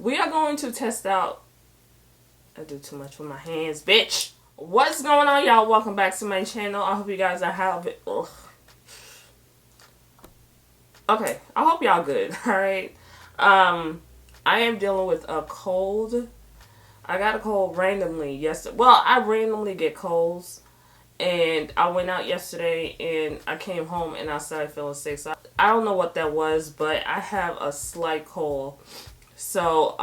we are going to test out. I do too much with my hands, bitch. What's going on, y'all? Welcome back to my channel. I hope you guys are having. Ugh. Okay, I hope y'all good. All right. I am dealing with a cold. I got a cold randomly yesterday. Well, I randomly get colds. And I went out yesterday and I came home and I started feeling sick. So I don't know what that was, but I have a slight cold. So,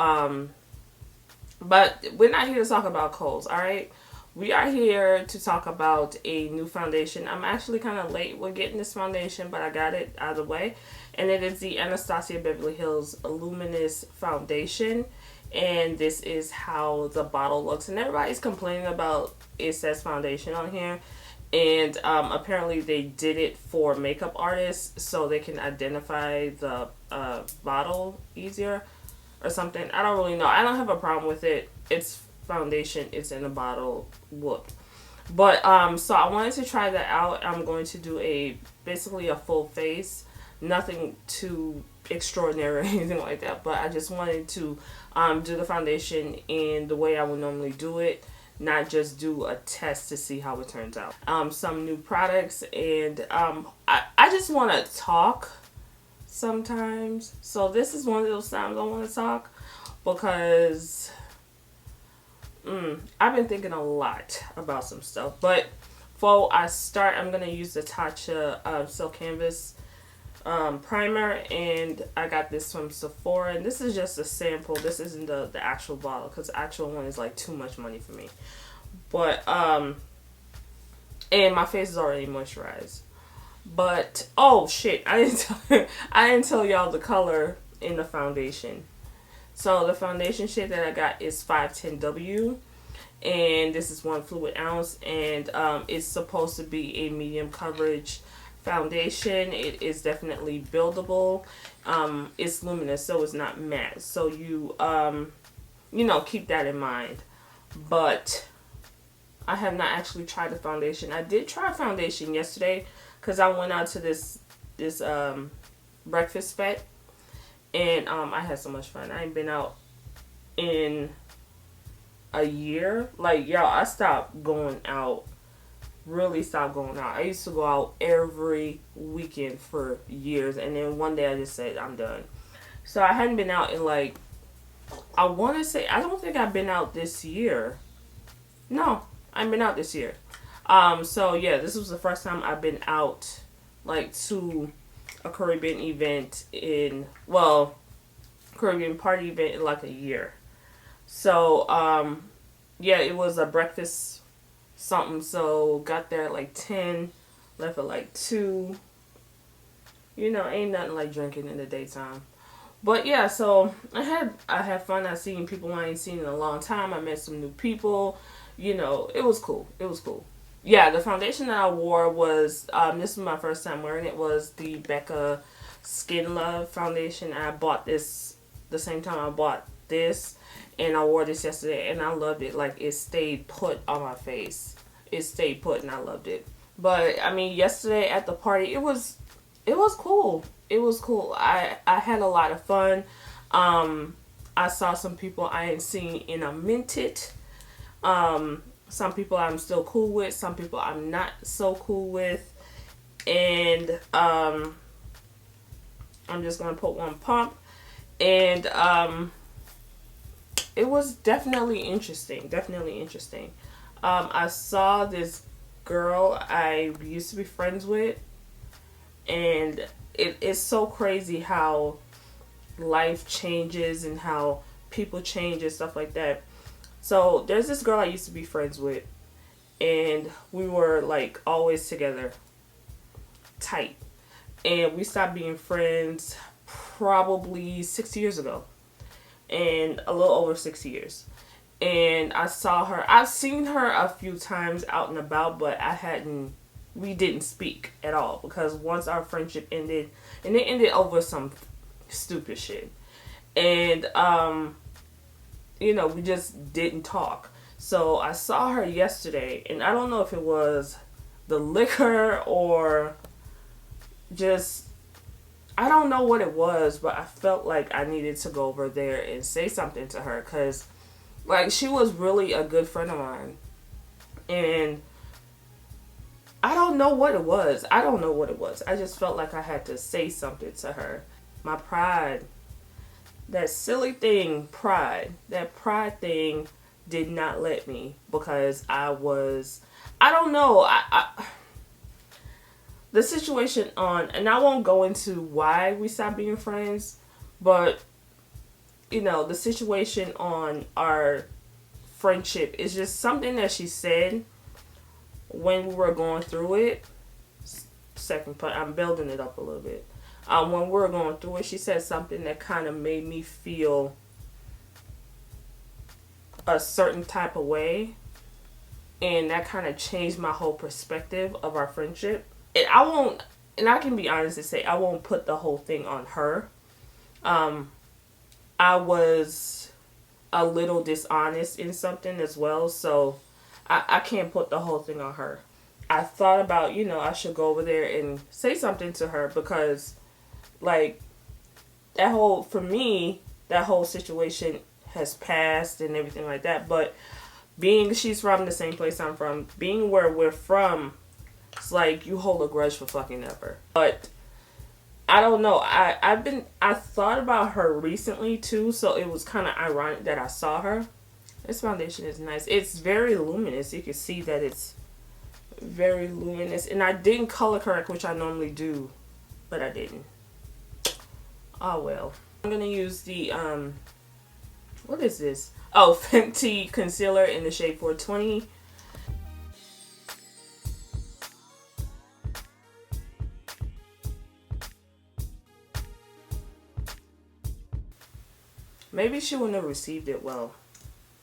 but we're not here to talk about colds, alright? We are here to talk about a new foundation. I'm actually kind of late with getting this foundation, but I got it out of the way. And it is the Anastasia Beverly Hills Luminous Foundation. And this is how the bottle looks. And everybody's complaining about it says foundation on here. And apparently they did it for makeup artists so they can identify the bottle easier or something. I don't really know. I don't have a problem with it. It's foundation. It's in a bottle. Look. But so I wanted to try that out. I'm going to do basically a full face. Nothing too extraordinary or anything like that, but I just wanted to do the foundation in the way I would normally do it, not just do a test to see how it turns out. Some new products, and I just want to talk sometimes. So this is one of those times I want to talk because I've been thinking a lot about some stuff. But before I start, I'm going to use the Tatcha Silk Canvas primer, and I got this from Sephora, and this is just a sample. This isn't the actual bottle because the actual one is like too much money for me. But and my face is already moisturized. But oh shit, I didn't tell y'all the color in the foundation. So the foundation shade that I got is 510W, and this is 1 fluid ounce, and it's supposed to be a medium coverage foundation. It is definitely buildable. It's luminous, so it's not matte. So you keep that in mind. But I have not actually tried the foundation. I did try foundation yesterday because I went out to this breakfast fete, and I had so much fun. I ain't been out in a year. Like, y'all, I stopped going out. Really stopped going out. I used to go out every weekend for years, and then one day I just said I'm done. So I hadn't been out in like, I want to say, I don't think I've been out this year. No, I haven't been out this year. So yeah, this was the first time I've been out like to a Caribbean event Caribbean party event in like a year. So yeah, it was a breakfast something, so got there at like 10, left at like 2. Ain't nothing like drinking in the daytime. But yeah, so I had fun. I seen people I ain't seen in a long time. I met some new people. It was cool. Yeah, the foundation that I wore was this was my first time wearing it, was the Becca Skin Love foundation. I bought this the same time I bought this. And I wore this yesterday, and I loved it. Like, it stayed put on my face. It stayed put, and I loved it. But, I mean, yesterday at the party, it was cool. It was cool. I had a lot of fun. I saw some people I ain't seen in a minute. Some people I'm still cool with. Some people I'm not so cool with. And, I'm just going to put one pump. And, it was definitely interesting. I saw this girl I used to be friends with, and it's so crazy how life changes and how people change and stuff like that. So there's this girl I used to be friends with, and we were like always together, tight, and we stopped being friends probably 6 years ago. And a little over 6 years. And I've seen her a few times out and about, but we didn't speak at all, because once our friendship ended, and it ended over some stupid shit. And, we just didn't talk. So I saw her yesterday, and I don't know if it was the liquor or just I don't know what it was, but I felt like I needed to go over there and say something to her, because like she was really a good friend of mine. And I don't know what it was. I don't know what it was. I just felt like I had to say something to her. My pride, that silly thing, pride, that pride thing did not let me, because I don't know, the situation on, and I won't go into why we stopped being friends, but you know, the situation on our friendship is just something that she said when we were going through it. Second part, I'm building it up a little bit. When we were going through it, she said something that kind of made me feel a certain type of way, and that kind of changed my whole perspective of our friendship. And I can be honest and say, I won't put the whole thing on her. I was a little dishonest in something as well, so I can't put the whole thing on her. I thought about, I should go over there and say something to her, because like for me, that whole situation has passed and everything like that. But being she's from the same place I'm from, being where we're from, it's like you hold a grudge for fucking ever. But I don't know. I thought about her recently too, so it was kind of ironic that I saw her. This foundation is nice. It's very luminous. You can see that it's very luminous. And I didn't color correct, which I normally do, but I didn't. Oh well. I'm gonna use the what is this? Oh, Fenty concealer in the shade 420. Maybe she wouldn't have received it well.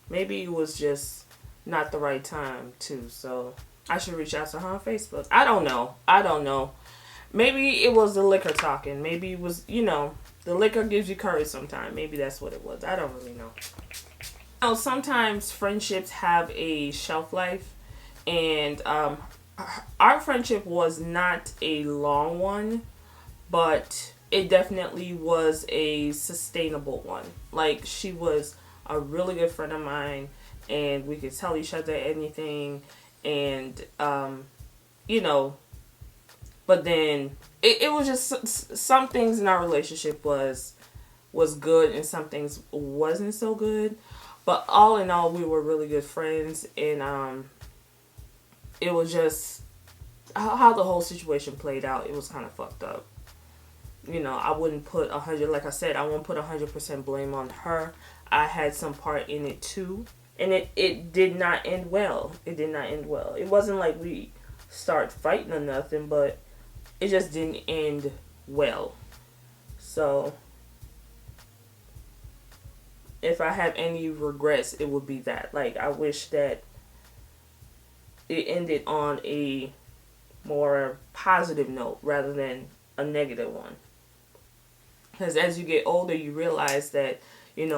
Maybe it was just not the right time too. So I should reach out to her on Facebook. I don't know. Maybe it was the liquor talking. Maybe it was, the liquor gives you courage sometimes. Maybe that's what it was. I don't really know. Sometimes friendships have a shelf life. And our friendship was not a long one, but it definitely was a sustainable one. Like, she was a really good friend of mine, and we could tell each other anything. And, but then it was just some things in our relationship was good, and some things wasn't so good. But all in all, we were really good friends, and it was just how the whole situation played out. It was kind of fucked up. I wouldn't put 100, like I said, I won't put 100% blame on her. I had some part in it too, and it did not end well. It did not end well. It wasn't like we started fighting or nothing, but it just didn't end well. So if I have any regrets, it would be that. Like, I wish that it ended on a more positive note rather than a negative one. Because as you get older, you realize that,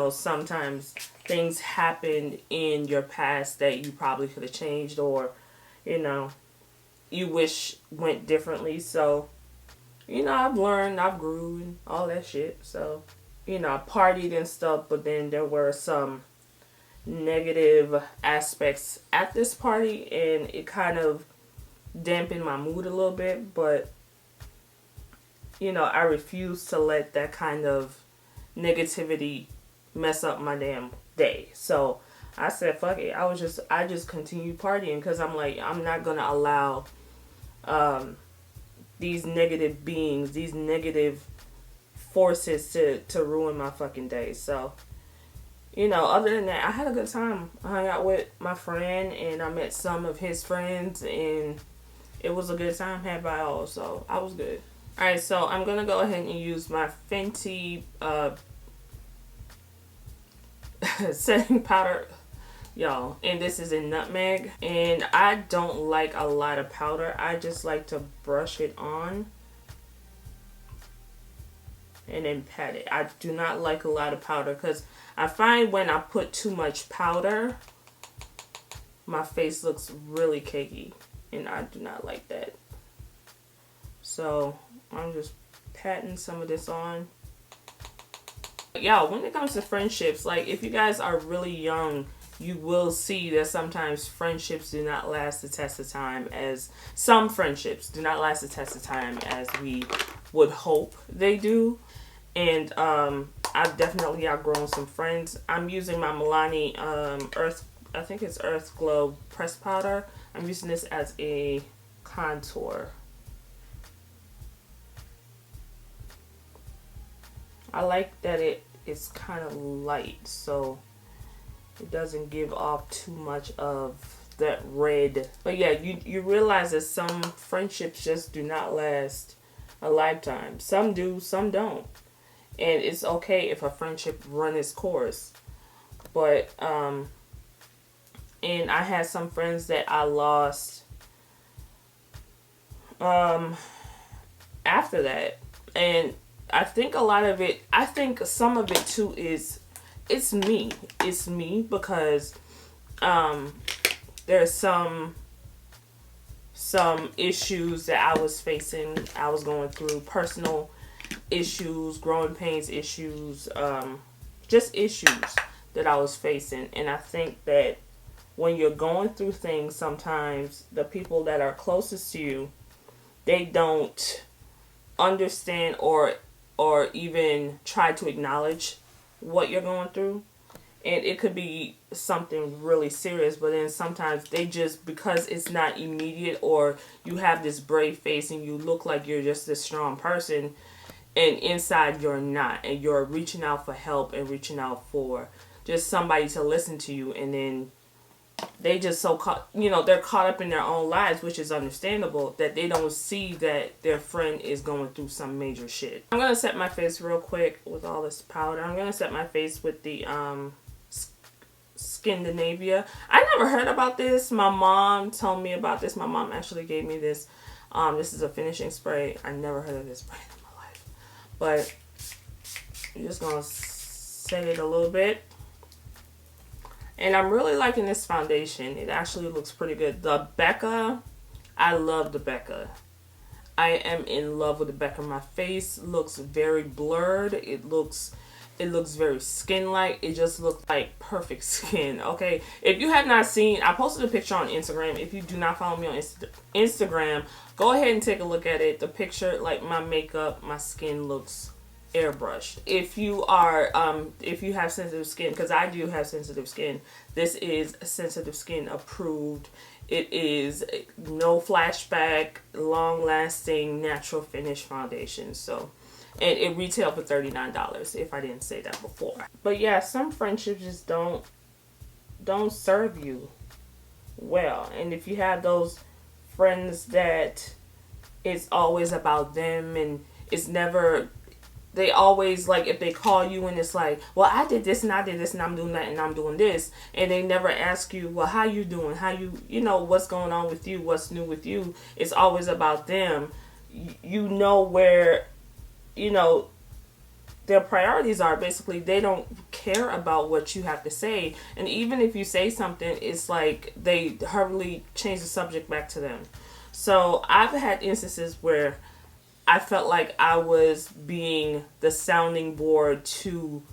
sometimes things happened in your past that you probably could have changed, or, you wish went differently. So, I've learned, I've grew, and all that shit. So, I partied and stuff, but then there were some negative aspects at this party, and it kind of dampened my mood a little bit. But I refuse to let that kind of negativity mess up my damn day. So I said, fuck it. I just continued partying, because I'm like, I'm not gonna allow these negative beings, these negative forces to ruin my fucking day. So, other than that, I had a good time. I hung out with my friend, and I met some of his friends, and it was a good time had by all. So I was good. Alright, so I'm going to go ahead and use my Fenty setting powder, y'all. And this is in Nutmeg. And I don't like a lot of powder. I just like to brush it on and then pat it. I do not like a lot of powder, because I find when I put too much powder, my face looks really cakey. And I do not like that. So I'm just patting some of this on. Yeah, when it comes to friendships, like if you guys are really young, you will see that sometimes friendships do not last the test of time, as some friendships do not last the test of time as we would hope they do. And I've definitely outgrown some friends. I'm using my Milani I think it's Earth Glow press powder. I'm using this as a contour. I like that it is kind of light, so it doesn't give off too much of that red. But yeah, you realize that some friendships just do not last a lifetime. Some do, some don't. And it's okay if a friendship run its course. But and I had some friends that I lost after that. And I think a lot of it, I think some of it too is, it's me. It's me because there's some issues that I was facing, I was going through, personal issues, growing pains issues, just issues that I was facing. And I think that when you're going through things, sometimes the people that are closest to you, they don't understand or even try to acknowledge what you're going through. And it could be something really serious, but then sometimes they just, because it's not immediate, or you have this brave face and you look like you're just this strong person, and inside you're not, and you're reaching out for help and reaching out for just somebody to listen to you, and then they just so caught, they're caught up in their own lives, which is understandable, that they don't see that their friend is going through some major shit. I'm going to set my face real quick with all this powder. I'm going to set my face with the Scandinavia. I never heard about this. My mom told me about this. My mom actually gave me this. This is a finishing spray. I never heard of this brand in my life. But I'm just going to set it a little bit. And I'm really liking this foundation. It actually looks pretty good. The Becca, I love the Becca. I am in love with the Becca. My face looks very blurred. It looks very skin-like. It just looks like perfect skin. Okay, if you have not seen, I posted a picture on Instagram. If you do not follow me on Instagram, go ahead and take a look at it. The picture, like my makeup, my skin looks airbrushed. If you are if you have sensitive skin, because I do have sensitive skin, this is sensitive skin approved. It is no flashback, long lasting, natural finish foundation. So, and it retailed for $39, if I didn't say that before. But yeah, some friendships just don't serve you well. And if you have those friends that it's always about them, and it's never, they always, like, if they call you and it's like, well, I did this and I did this and I'm doing that and I'm doing this, and they never ask you, well, how you doing? How you what's going on with you? What's new with you? It's always about them. You know where, their priorities are. Basically, they don't care about what you have to say. And even if you say something, it's like they hurriedly change the subject back to them. So I've had instances where I felt like I was being the sounding board to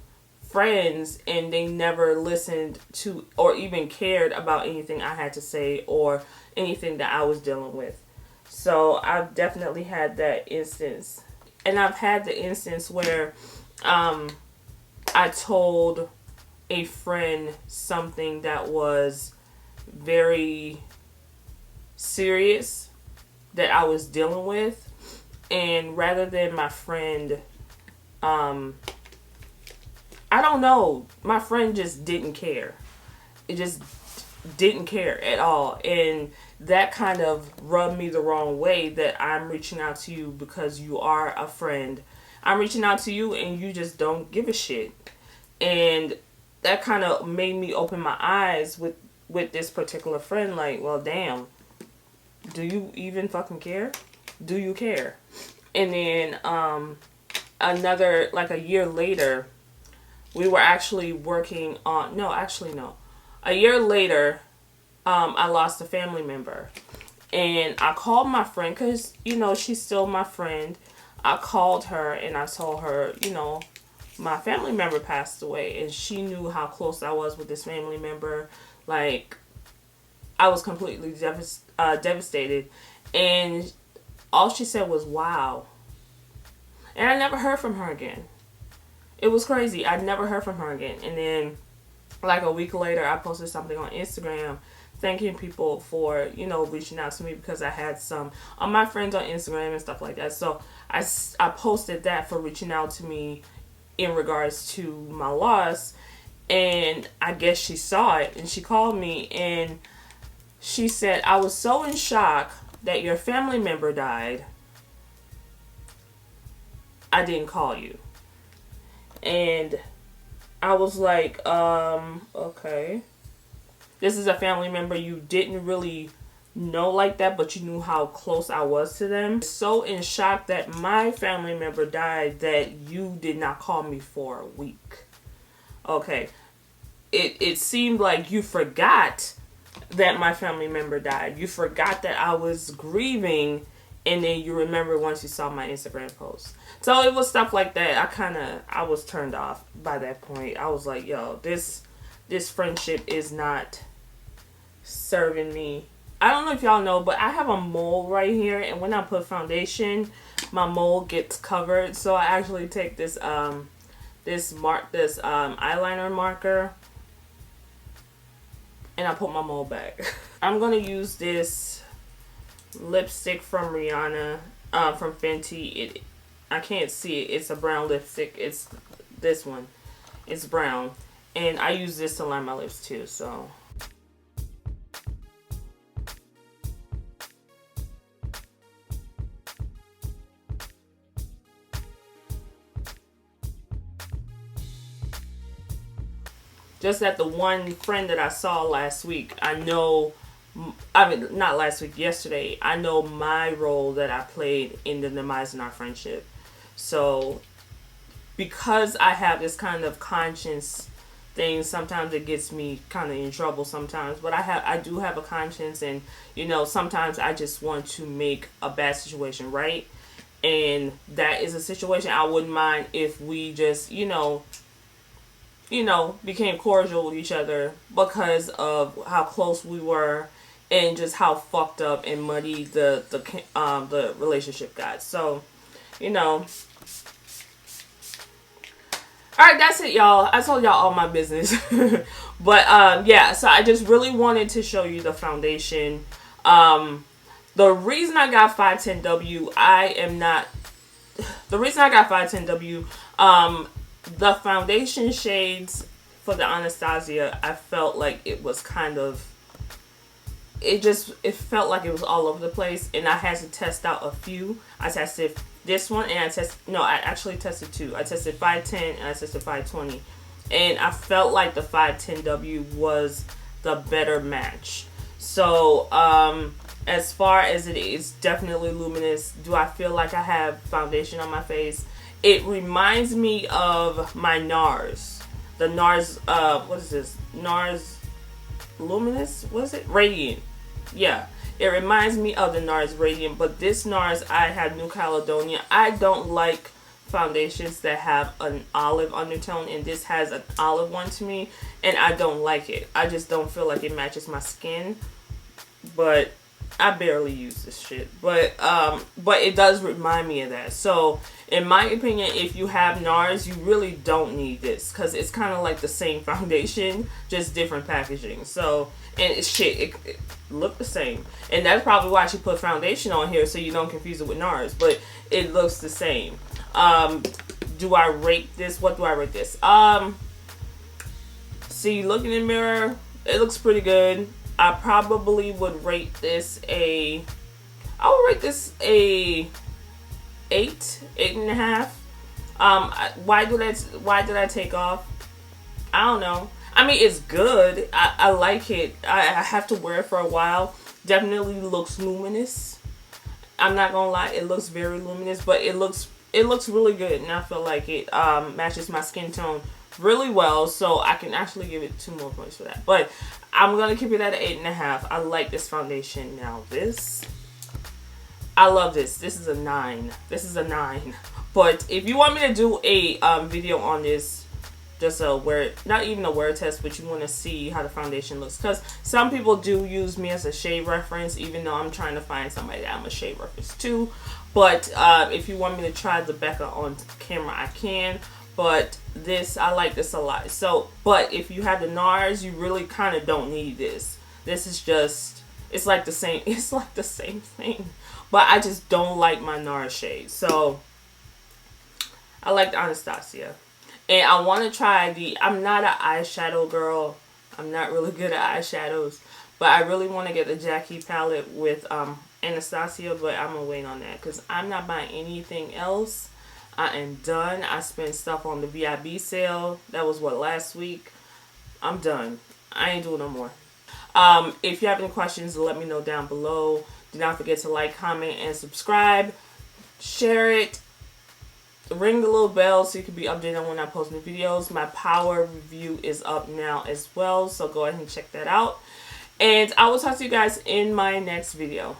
friends, and they never listened to or even cared about anything I had to say or anything that I was dealing with. So I've definitely had that instance. And I've had the instance where I told a friend something that was very serious that I was dealing with. And rather than my friend, I don't know, my friend just didn't care. It just didn't care at all. And that kind of rubbed me the wrong way, that I'm reaching out to you because you are a friend. I'm reaching out to you and you just don't give a shit. And that kind of made me open my eyes with this particular friend. Like, well, damn, do you even fucking care? Do you care? And then another, like a year later, we were actually working on, a year later, I lost a family member. And I called my friend because, she's still my friend. I called her and I told her, my family member passed away, and she knew how close I was with this family member. Like, I was completely devastated. And all she said was, wow. And I never heard from her again. It was crazy. I never heard from her again. And then, like a week later, I posted something on Instagram thanking people for, reaching out to me, because I had some of my friends on Instagram and stuff like that. So I posted that for reaching out to me in regards to my loss. And I guess she saw it, and she called me, and she said, I was so in shock that your family member died, I didn't call you. And I was like, okay. This is a family member you didn't really know like that, but you knew how close I was to them. So in shock that my family member died that you did not call me for a week. Okay. It seemed like you forgot that my family member died. You forgot that I was grieving, and then you remember once you saw my Instagram post. So it was stuff like that. I was turned off by that point. I was like, yo, this friendship is not serving me. I don't know if y'all know, but I have a mole right here, and when I put foundation, my mole gets covered. So I actually take this eyeliner marker, and I put my mole back. I'm gonna use this lipstick from Rihanna, from Fenty. I can't see it. It's a brown lipstick. It's this one. It's brown, and I use this to line my lips too. So. Just that the one friend that I saw last week, not last week, yesterday, I know my role that I played in the demise in our friendship. So, because I have this kind of conscience thing, sometimes it gets me kind of in trouble sometimes. But I do have a conscience, and, sometimes I just want to make a bad situation right. And that is a situation I wouldn't mind if we just, became cordial with each other because of how close we were and just how fucked up and muddy the relationship got. So, Alright, that's it, y'all. I told y'all all my business. But, yeah, so I just really wanted to show you the foundation. The reason I got 510W, the foundation shades for the Anastasia, I felt like it was kind of, it felt like it was all over the place, and I had to test out a few. I tested this one, and I actually tested two. I tested 510 and I tested 520, and I felt like the 510W was the better match. So, as far as it is definitely luminous, do I feel like I have foundation on my face? It reminds me of my NARS. The NARS, what is this? NARS Luminous? What is it? Radiant. Yeah. It reminds me of the NARS Radiant, but this NARS, I have New Caledonia. I don't like foundations that have an olive undertone, and this has an olive one to me, and I don't like it. I just don't feel like it matches my skin, but I barely use this shit. But it does remind me of that. So, in my opinion, if you have NARS, you really don't need this, because it's kind of like the same foundation, just different packaging. So, and it look the same. And that's probably why she put foundation on here, so you don't confuse it with NARS. But it looks the same. Do I rate this? What do I rate this? See, look in the mirror, it looks pretty good. I probably would rate this I would rate this a 8.5. Why did I take off? I don't know. I mean, it's good. I like it. I have to wear it for a while. Definitely looks luminous. I'm not gonna lie, it looks very luminous, but it looks really good, and I feel like it matches my skin tone really well, so I can actually give it 2 more points for that. But I'm gonna keep it at an 8.5. I like this foundation. Now this, I love this. This is a 9. This is a 9. But if you want me to do a video on this, just a word, not even a word test, but you want to see how the foundation looks, because some people do use me as a shade reference, even though I'm trying to find somebody that I'm a shade reference to. But if you want me to try the Becca on camera, I can. But this, I like this a lot. So, but if you have the NARS, you really kind of don't need this. This is just, it's like the same, it's like the same thing. But I just don't like my NARS shade. So, I like the Anastasia. And I want to try the, I'm not an eyeshadow girl. I'm not really good at eyeshadows. But I really want to get the Jackie palette with Anastasia. But I'm going to wait on that, because I'm not buying anything else. I am done. I spent stuff on the VIB sale. That was what, last week? I'm done. I ain't doing no more. If you have any questions, let me know down below. Do not forget to like, comment, and subscribe. Share it. Ring the little bell so you can be updated on when I post new videos. My Power review is up now as well, so go ahead and check that out. And I will talk to you guys in my next video.